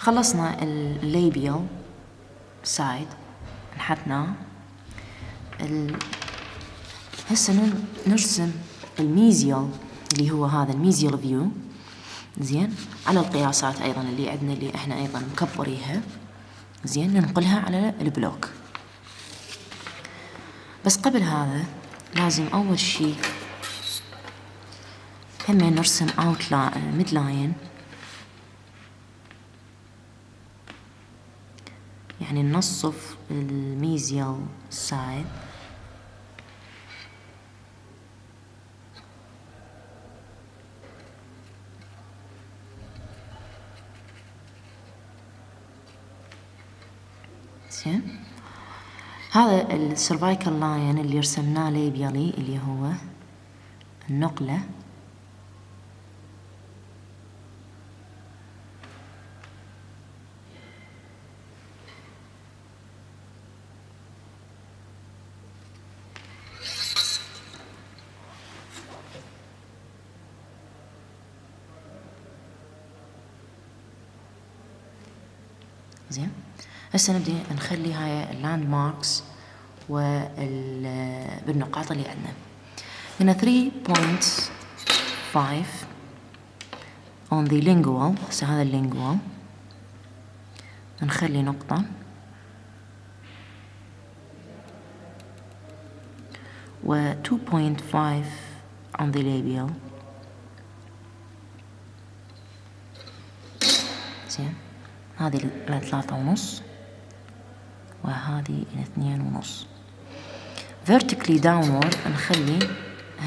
خلصنا الليبيال سايد نحتناه. هسه نرسم الميزيال اللي هو هذا الميزيال فيو، زين، على القياسات ايضا اللي عندنا اللي احنا ايضا مكبريها، زين، ننقلها على البلوك. بس قبل هذا لازم اول شي هم نرسم ميد لاين، يعني ننصف الميزيال سايد زين. هذا السيرفايكال لاين اللي رسمناه ليبيالي اللي هو النقلة، زين. هسه نبدي نخلي هاي اللاند ماركس بالنقاط اللي عندنا هنا 3.5 on the lingual. هسه هذا lingual نخلي نقطة، و 2.5 on the labial، زين. هذه 3.5 وهذه 2.5. vertically downward نخلي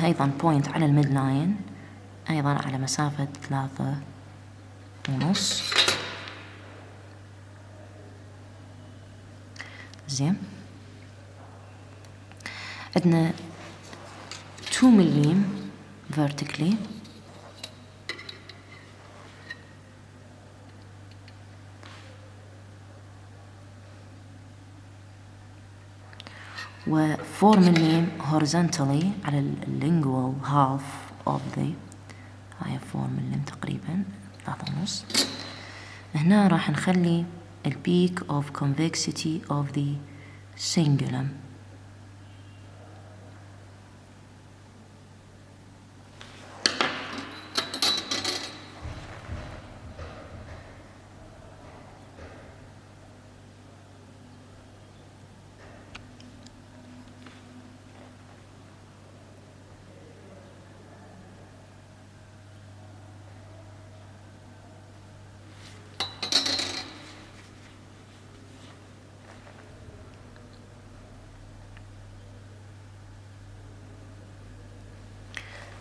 أيضا point على الميد لاين، أيضا على مسافة 3.5، زين. عندنا 2 مليم vertically، و 4 مليم horizontally على اللينجوال half of the، هاي 4 مليم تقريبا 3.5. هنا راح نخلي ال peak of convexity of the cingulum،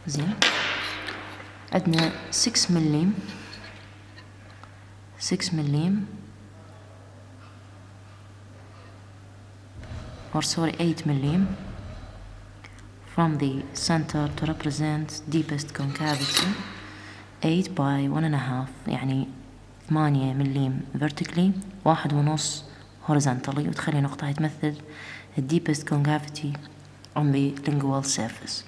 زين. عندنا 6 مليم 6 مليم or sorry 8 مليم from the center to represent deepest concavity. 8 by 1.5 يعني 8 مليم vertically، 1.5 horizontally، وتخلي نقطة تمثل the deepest concavity on the lingual surface.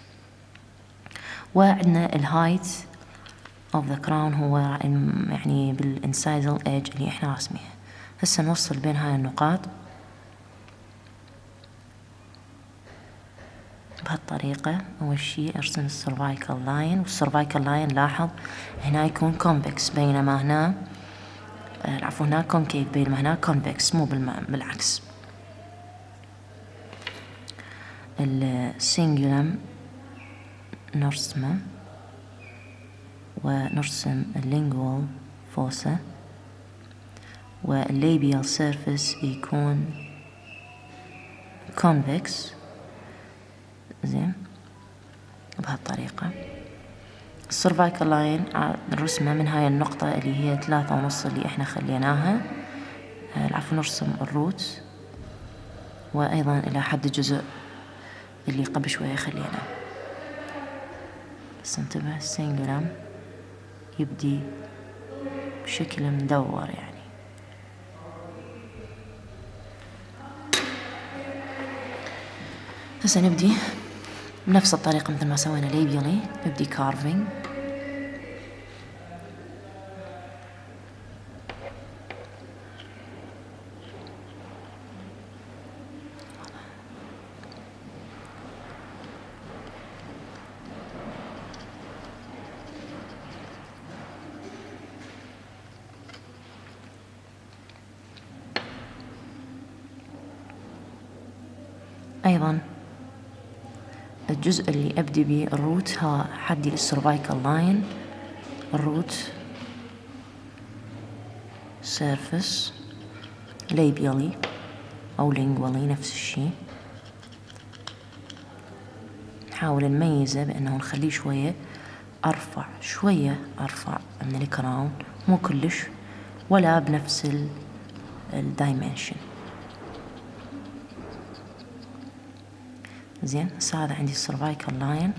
وعندنا الهايت of the crown هو يعني بالانسايزال edge اللي احنا راسميها. هسه نوصل بين هاي النقاط بهالطريقة. أول شي أرسم السيرفايكال لاين، والسيرفايكال لاين لاحظ هنا يكون كونفكس، بينما هنا العفو هنا كونكيف، بينما هنا كونفكس، مو بالعكس. السينجولم نرسمه، ونرسم اللينجوال فوسا، والليبيال سيرفيس يكون كونفكس، زين، بهالطريقة. السيرفايكال لاين نرسمه من هاي النقطة اللي هي 3.5 اللي احنا خليناها، العفو نرسم الروت، وأيضا إلى حد الجزء اللي قبل شوية خليناه. بس انتبه السينجولم يبدي بشكل مدور يعني. هسه نبدي بنفس الطريقة مثل ما سوينا ليبيالي، نبدي كارفينج، أيضا الجزء اللي أبدي به الروت، ها حدي للسيرفايكال لاين، الروت سيرفس ليبيالي أو لينجوالي نفس الشيء. نحاول نميزه بأنه نخليه شوية أرفع، شوية أرفع من الكراون، مو كلش ولا بنفس الدايمنشن. زين، هسه هذا عندي السيرفايكال لاين.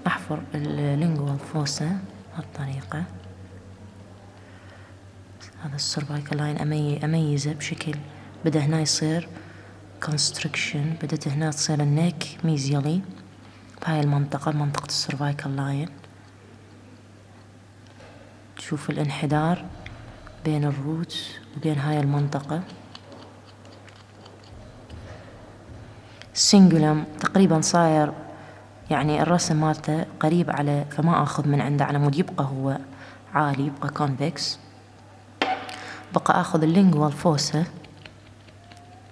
أحفر اللينجوال فوسا بهالطريقة. هذا السيرفايكال لاين أميزه بشكل، بدأ هنا يصير كونستريكشن، بدأت هنا تصير النيك ميزيالي بهاي المنطقة، منطقة السيرفايكال لاين. تشوف الانحدار بين الروت وبين هاي المنطقة. السنجولم تقريبا صاير يعني الرسم مالته قريب على، فما أخذ من عنده على مود يبقى هو عالي، يبقى كونفكس. بقى أخذ اللينجوال فوسا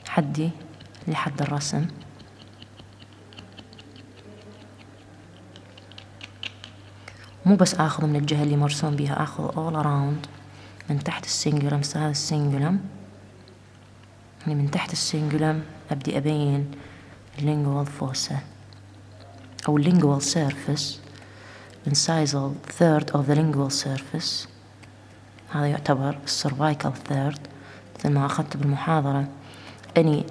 حدي لحد الرسم. مو بس آخذ من الجهة اللي مرسوم بيها، آخذ all around من تحت السنجولم. هذا السنجولم يعني من تحت السنجولم أبدي أبين lingual fossa أو lingual surface incisal third of the lingual surface. هذا يعتبر cervical third، مثل ما أخذت بالمحاضرة. any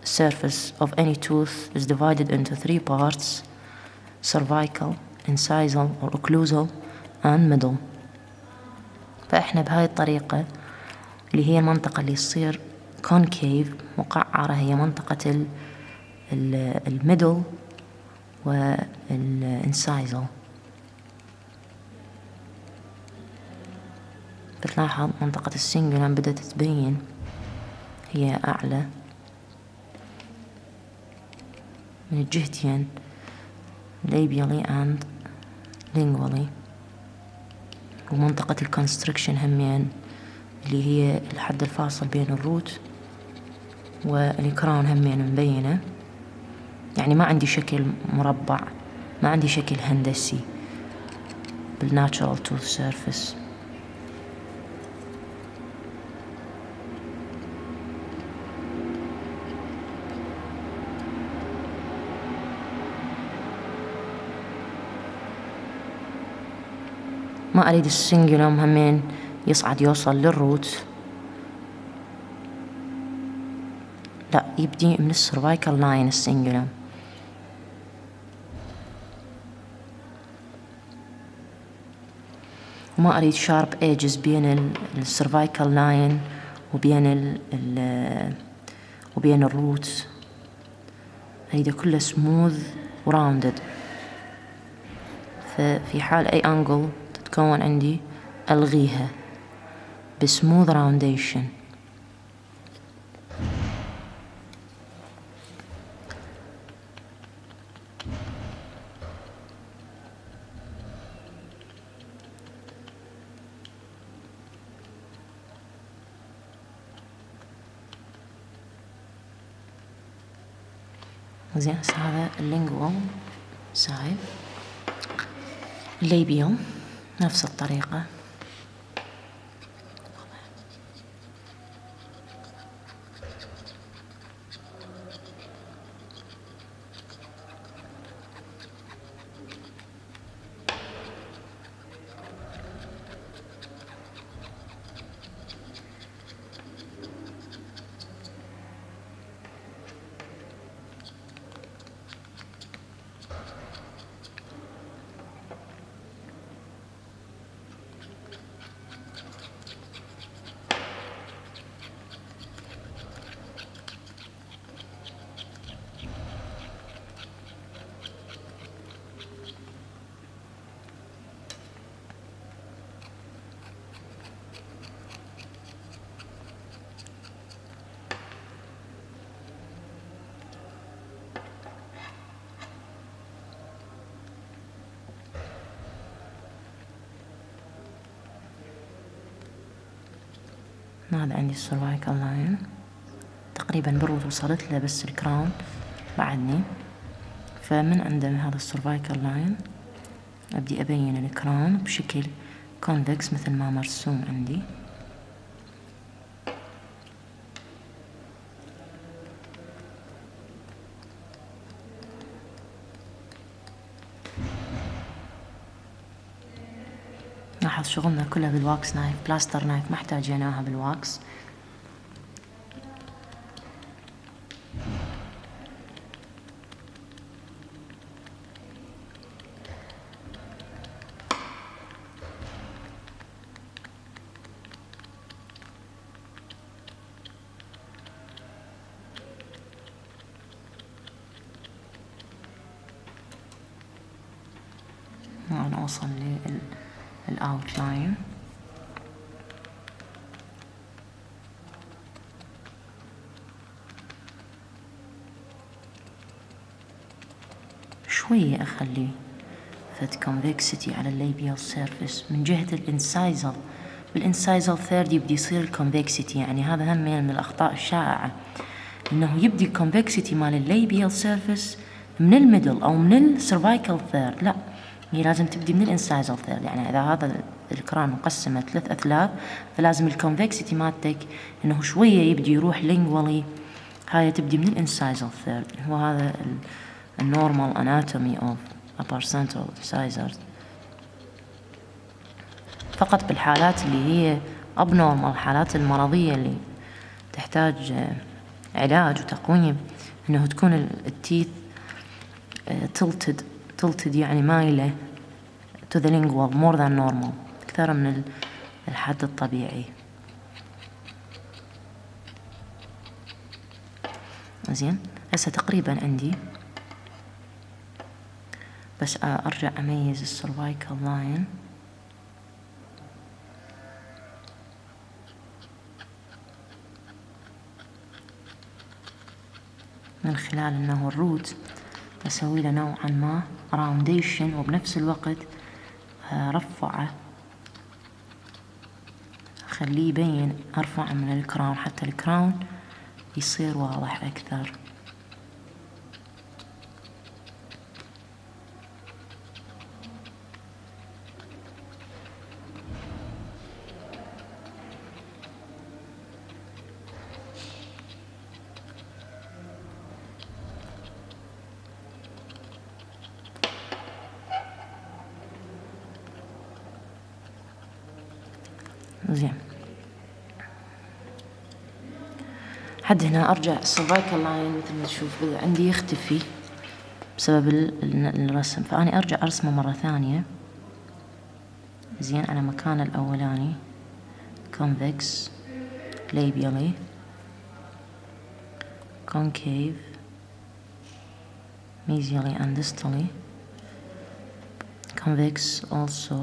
surface of any tooth is divided into 3 parts: cervical, incisal or occlusal and middle. فإحنا بهاي الطريقة اللي هي المنطقة اللي تصير concave مقعرة، هي منطقة الميدل والانسايزل. بتلاحظ منطقة السنجولم بدأت تبين هي أعلى من الجهتين labially and lingually، ومنطقة الكونستريكشن همين اللي هي الحد الفاصل بين الروت والكراون همين مبينة. يعني ما عندي شكل مربع، ما عندي شكل هندسي بالناتشرال توث سيرفيس. ما أريد السنجولم همين يصعد يوصل للروت، لا، يبدي من السيرفايكال لاين السنجولم. وما أريد شارب ايجز بين السيرفايكال لاين وبين الروت، أريده كله سموث وراوندد. ففي حال أي أنجل تتكون عندي ألغيها بسموث راونديشن. زين، هذا اللينجوال سايد. الليبيوم نفس الطريقة. هذا عندي السيرفايكال لاين تقريبا بالروت وصلت له، بس الكراون بعدني. فمن عند هذا السيرفايكال لاين أبدي أبين الكراون بشكل كونفكس مثل ما مرسوم عندي. لاحظ شغلنا كلها بالواكس نايف، بلاستر نايف ما احتاجيناها بالواكس. وأنا أوصل للأوتلاين. شوية أخلي فد convexity على الليبيال سيرفيس من جهة الانسايزل. بالانسايزل ثيرد يبدي يصير الكونفكسيتي، يعني هذا هم من الأخطاء الشائعة، إنه يبدي الكونفكسيتي مال الليبيال سيرفيس من الميدل أو من السيرفايكال ثيرد. لا، هي لازم تبدي من الانسايزل ثيرد. يعني إذا هذا الكران مقسمة 3 أثلاث، فلازم الكونفكسيتي مالتك إنه شوية يبدي يروح لينجولي، هاي تبدي من الانسايزل ثيرد. هو هذا النورمال اناتومي اوف upper central incisors. فقط بالحالات اللي هي abnormal، الحالات المرضية اللي تحتاج علاج وتقويم، انه تكون التيث tilted يعني مايلة to the lingual more than normal، أكثر من الحد الطبيعي. زين، هسه تقريبا عندي، بس أرجع أميز السيرفايكال لاين من خلال أنه الروت أسوي له نوعا ما راونديشن، وبنفس الوقت رفعه، أخليه يبين أرفع من الكراون حتى الكراون يصير واضح أكثر. زين، حد هنا أرجع السيرفايكال لاين مثل ما تشوف عندي يختفي بسبب الرسم، فأنا أرجع أرسمه مرة ثانية. زين، على مكان الأولاني convex labially concave mesially and distally convex also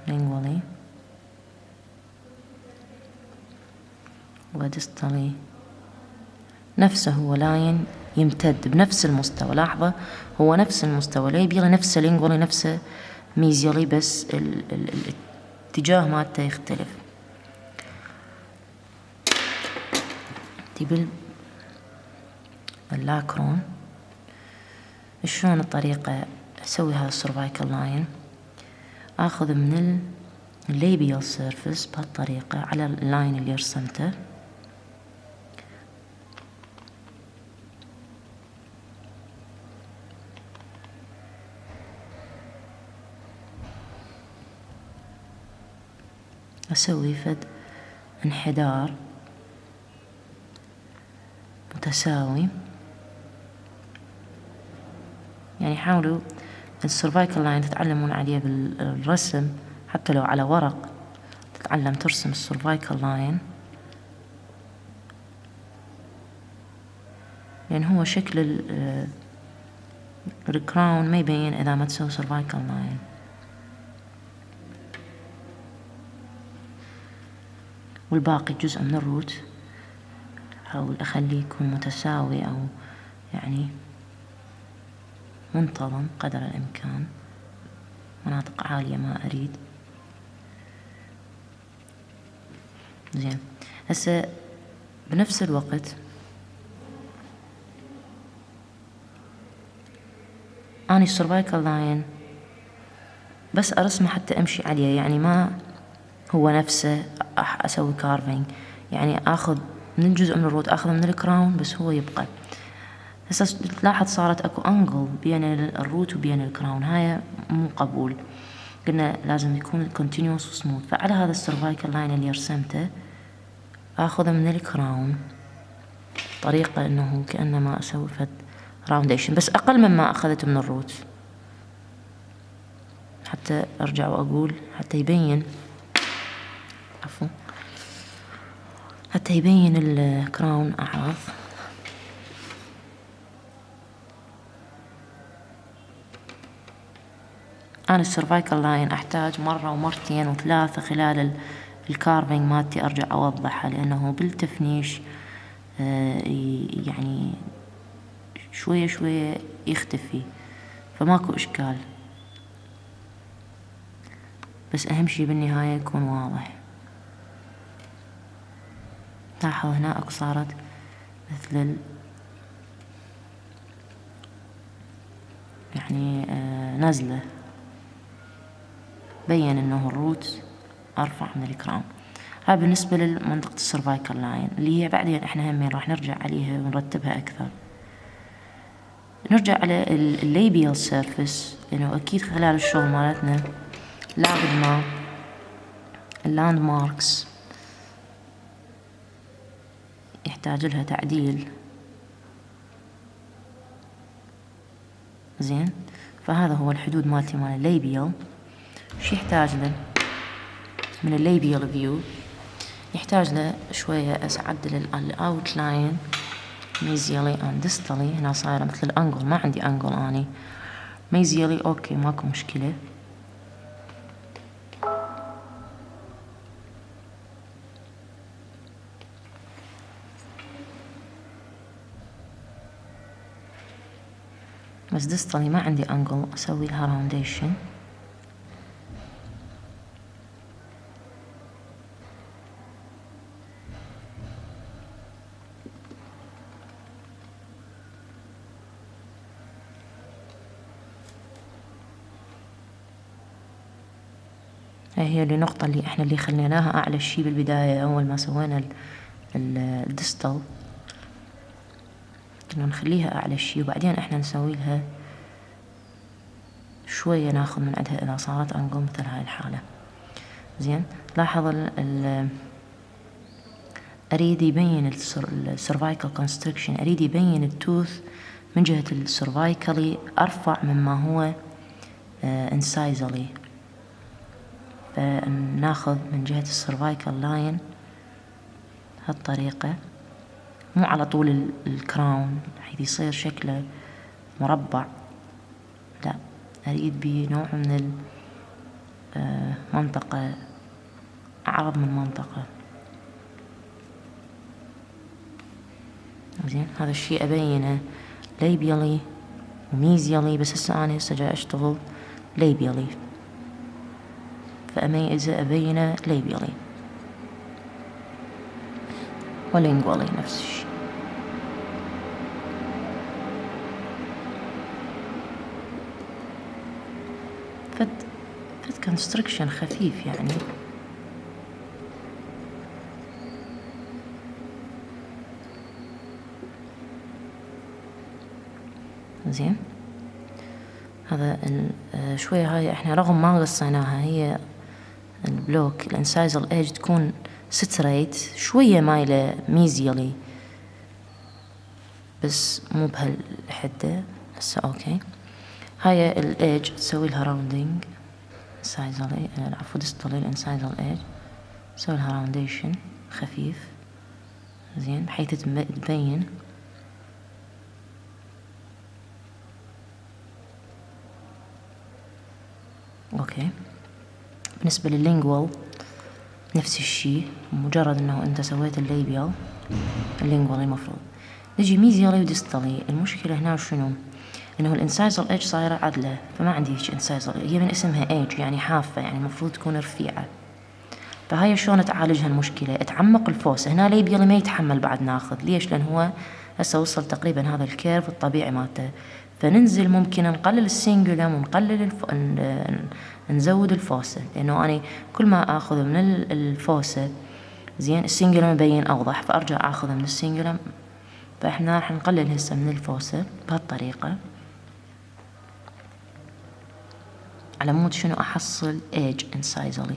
lingually وديستالي. نفسه هو لاين يمتد بنفس المستوى، لاحظة هو نفس المستوى ليبيالي، نفسه لينجولي، نفسه ميزيالي، بس الاتجاه مالته يختلف. تبي اللاكرون شلون الطريقة أسوي هذا السيرفايكال لاين؟ أخذ من الليبيال سيرفيس بهالطريقة على اللاين اللي رسمته، أسوي فد انحدار متساوي. يعني حاولوا السيرفايكال لاين تتعلمون عليه بالرسم، حتى لو على ورق تتعلم ترسم السيرفايكال لاين، لأن هو شكل الكراون ما يبين إذا ما تسوي سيرفايكال لاين. والباقي جزء من الروت أحاول أخليه يكون متساوي أو يعني منتظم قدر الإمكان، مناطق عالية ما أريد. زين. هسه بنفس الوقت اني السيرفايكال لاين بس ارسمه حتى امشي عليه، يعني ما هو نفسه اسوي كارفينج، يعني اخذ من الجزء من الروت اخذه من الكراون بس هو يبقى. هسه تلاحظ صارت اكو انجل بين الروت وبين الكراون، هاي مو قبول، قلنا لازم يكون continuous وسموث. فعلى هذا السيرفايكال لاين اللي رسمته اخذه من الكراون طريقة انه كأنما اسوي فد راونديشن بس اقل مما اخذته من الروت، حتى ارجع واقول حتى يبين، عفوا، حتى يبين الكراون اعرض. انا السيرفايكال لاين احتاج مرة ومرتين وثلاثة خلال الكارفينج مالتي ارجع اوضحها، لانه بالتفنيش يعني شوية شوية يختفي، فماكو اشكال، بس اهم شي بالنهاية يكون واضح. لاحظ هنا اكو صارت مثل يعني نزلة، بين انه الروت ارفع من الكراون. هاي بالنسبة لمنطقة السيرفايكال لاين اللي هي بعدين احنا همين راح نرجع عليها ونرتبها اكثر. نرجع على الليبيال سيرفيس، لانه اكيد خلال الشغل مالتنا لابد ما اللاند ماركس يحتاج لها تعديل. زين، فهذا هو الحدود مالتي مال الليبيال. شي يحتاج له من الليبيال فيو؟ يحتاج له شوية أعدل الأوتلاين ميزيالي and distally. هنا صايرة مثل الأنجل، ما عندي أنجل أني ميزيالي، أوكي ماكو مشكلة. بس ديستالي ما عندي أنجل أسوي لها راونديشن. هي النقطة اللي احنا اللي خليناها أعلى شي بالبداية أول ما سوينا الديستال، كنا نخليها أعلى شي وبعدين احنا نسوي لها شوية ناخذ من عندها إذا صارت أنجل مثل هاي الحالة. زين، لاحظ أريد يبين السيرفايكال كونستريكشن، أريد يبين التوث من جهة السيرفايكالي أرفع مما هو انسايزلي. فناخذ من جهة السيرفايكال لاين هالطريقة، مو على طول الكراون حيث يصير شكله مربع، لا، أريد بنوع من المنطقة أعرض من منطقة. زين، هذا الشيء أبينه ليبيالي وميزيالي، بس هسه أنا جاي أشتغل ليبيالي، فأميزه أبينه ليبيالي ولينجوالي نفس الشيء. فد كونستركشن خفيف يعني. زين، هذا شوية هاي احنا رغم ما قصيناها، هي البلوك الانسايزل ايج تكون ستريت شوية مايلة ميزيالي، بس مو بهالحدة. هسه اوكي، هاي الايج تسوي لها راوندينج انسايزل، عفوا ديستالي الانسايزل ايج تسوي لها راونديشن خفيف. زين، بحيث تبين اوكي. بالنسبة لللينجوال نفس الشيء، مجرد انه انت سويت الليبيال اللينجوال المفروض نجي ميزيالي وديستالي. المشكلة هنا شنو؟ انه الانسايزل ايج صايرة عدلة، فما عندي هيك انسايزل، هي من اسمها ايج يعني حافة، يعني المفروض تكون رفيعة، فهاي شلون تعالج هالمشكلة؟ تعمق الفوسة. هنا ليبيالي ما يتحمل بعد ناخذ، ليش؟ لأن هو هسه وصل تقريبا هذا الكيرف الطبيعي مالته، فننزل ممكن نقلل السينجولم ونقلل نزود الفوسة، لأنه أنا كل ما آخذ من الفوسة زين السينجولم يبين أوضح، فأرجع آخذ من السينجولم. فإحنا راح نقلل هسه من الفوسة بهالطريقة على مود شنو أحصل ايج انسايزلي.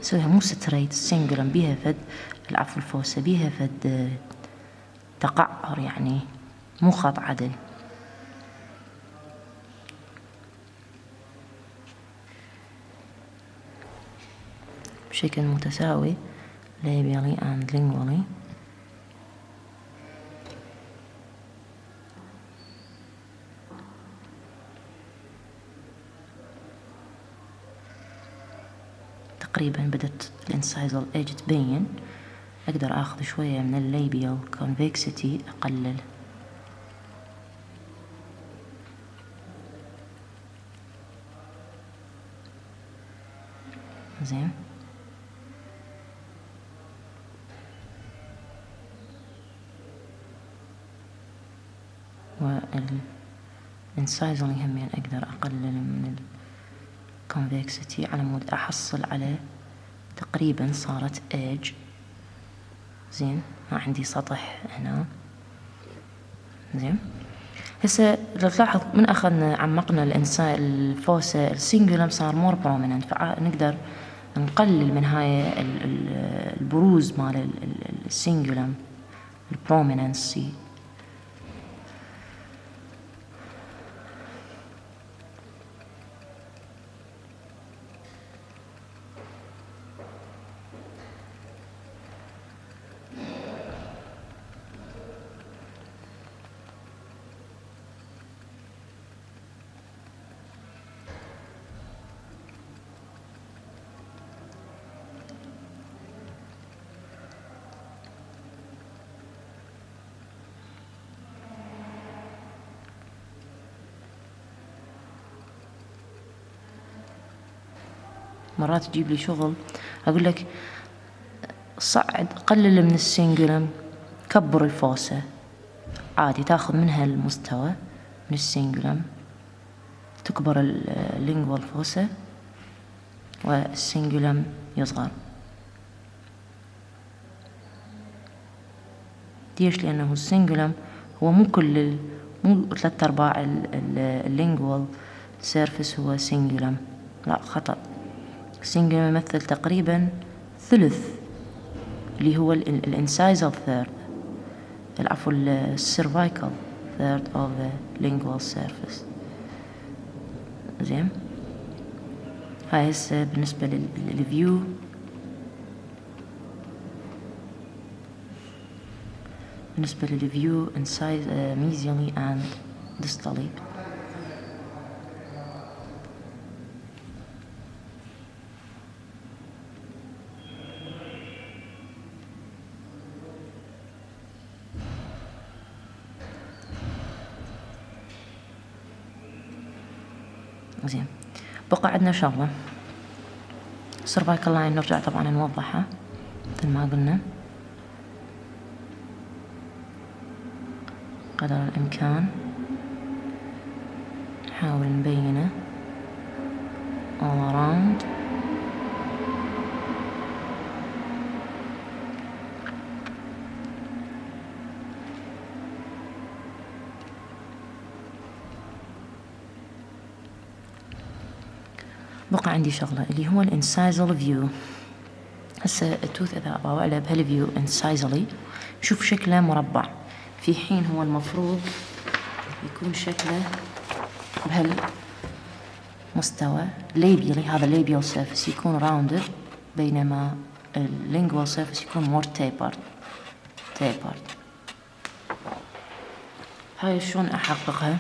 سويها مو ستريت سينجلم، بيها فد العفو الفوسة بيها فد تقعر، يعني مو خط عدل. بشكل متساوي labially and lingually. تقريبا بدت الانسايزل ايج تبين، اقدر اخذ شوية من الليبيال كونفكسيتي اقلل. زين، والانسايزل همين اقدر اقلل من الكونفكسيتي على مود احصل على تقريبا صارت ايج. زين، ما عندي سطح هنا. زين، هسه لو تلاحظ من اخذنا عمقنا الفوسة السينجولم صار مور بروميننت، فنقدر نقلل من هاي البروز مال السينجولم، البروميننسي. مرات تجيب لي شغل اقول لك صعد قلل من السينجولم، كبر الفوسة، عادي تاخذ منها المستوى من السينجولم، تكبر اللينجوال فوسة والسينجولم يصغر. ليش؟ لأنه السينجولم هو مو 3/4 اللينجوال سيرفس هو سينجولم، لا خطأ. السينجولم يمثل تقريبا ثلث اللي هو الانسايزل ثيرد، العفو السيرفايكال ثيرد of the lingual surface. زين، هاي هسه بالنسبة للفيو. بالنسبة للفيو mesially and distally. زين، بقى عندنا شغلة cervical line، نرجع طبعا نوضحها مثل ما قلنا قدر الإمكان، نحاول نبينه all around. بقى عندي شغلة اللي هو الانسايزل فيو. هسه التوث إذا أطاوع له بهالفيو انسايزلي شوف شكله مربع، في حين هو المفروض يكون شكله مستوى. labially هذا labial surface يكون rounded، بينما lingual surface يكون more tapered. هاي شلون أحققها؟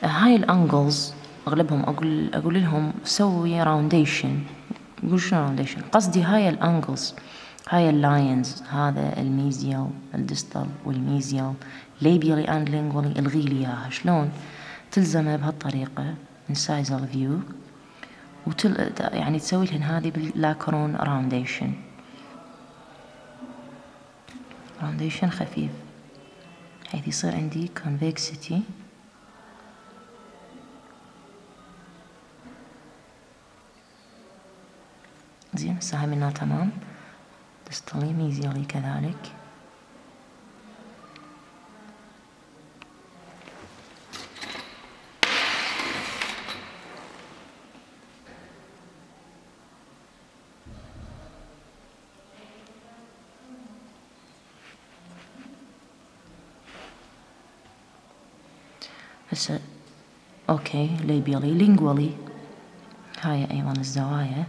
هاي الأنجلز أغلبهم أقول لهم سوي راونديشن. يقول شنو راونديشن؟ قصدي هاي الأنجلز، هاي اللاينز، هذا الميزيال الديستال والميزيال labially and lingually، الغي لي إياها. شلون؟ تلزمها بهالطريقة incisal view، يعني تسوي لهن هذه باللاكرون راونديشن خفيف، حيث يصير عندي convexity. زين، هسه منها تمام. ديستالي ميزيالي كذلك. هسه اوكي labially lingually، هاي ايضا الزوايا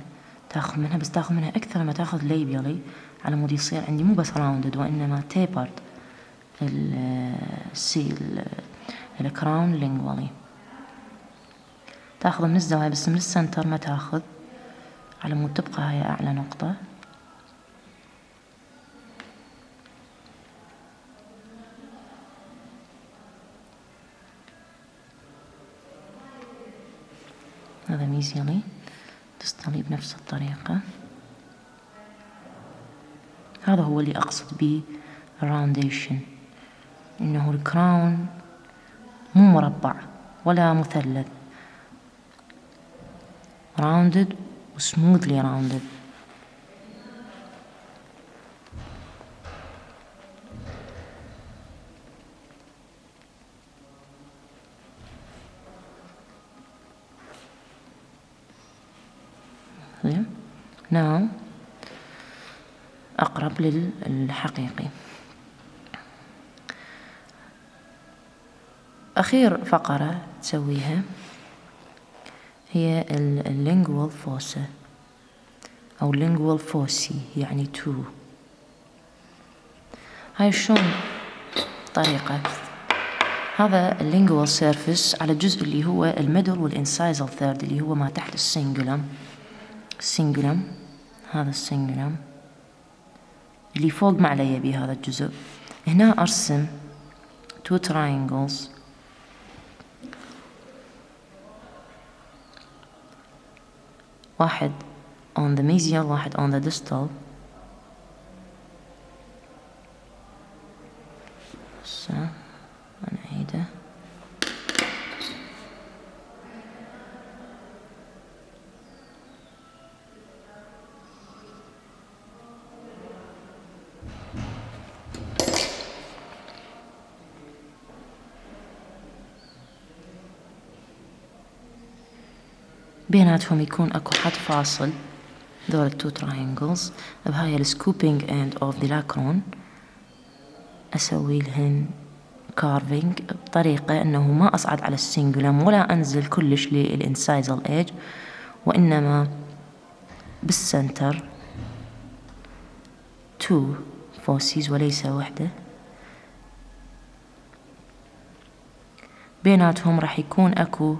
تاخذ منها، بس تاخذ منها اكثر ما تاخذ labially، على مود يصير عندي مو بس rounded وانما tapered الكراون lingually. تاخذ من الزوايا بس من السنتر ما تاخذ، على مود تبقى هاي اعلى نقطة. هذا ميزيالي، ديستالي بنفس الطريقة. هذا هو اللي أقصد به الراونديشن، إنه الكراون مو مربع ولا مثلث، راوندد وسموثلي راوندد. now أقرب للحقيقي. أخير فقرة تسويها هي lingual fossa أو lingual fossae، يعني two. هاي شلون طريقة؟ هذا lingual surface على الجزء اللي هو الميدل والانسايزال ثيرد، اللي هو ما تحت السينجولم. هذا السينجولم اللي فوق ما علي بيه هذا الجزء. هنا أرسم two triangles، واحد on the mesial واحد on the distal. نعيده. بيناتهم يكون اكو حد فاصل، دول التو تراينجلز. بهاي السكوبينج اند اوف ذا لاكرون اسوي لهن كارفينج بطريقة انه ما اصعد على السنجولم ولا انزل كلش للانسايزال ايج، وانما بالسنتر تو فوسيز وليس وحدة. بيناتهم راح يكون اكو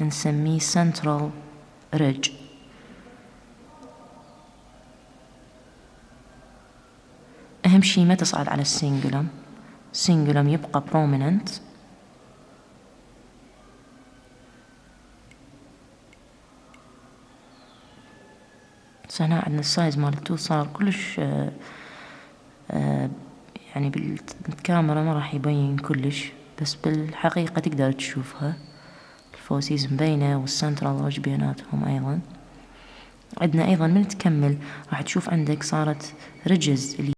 نسميه central ridge. أهم شي ما تصعد على السينجولم يبقى prominent. هنا عندنا السايز مالته صار كلش يعني بالكاميرا ما راح يبين كلش، بس بالحقيقة تقدر تشوفها. الفوسيز مبينة والسنترال ريدج بيناتهم أيضا. عندنا أيضا من تكمل راح تشوف عندك صارت ريدجز اللي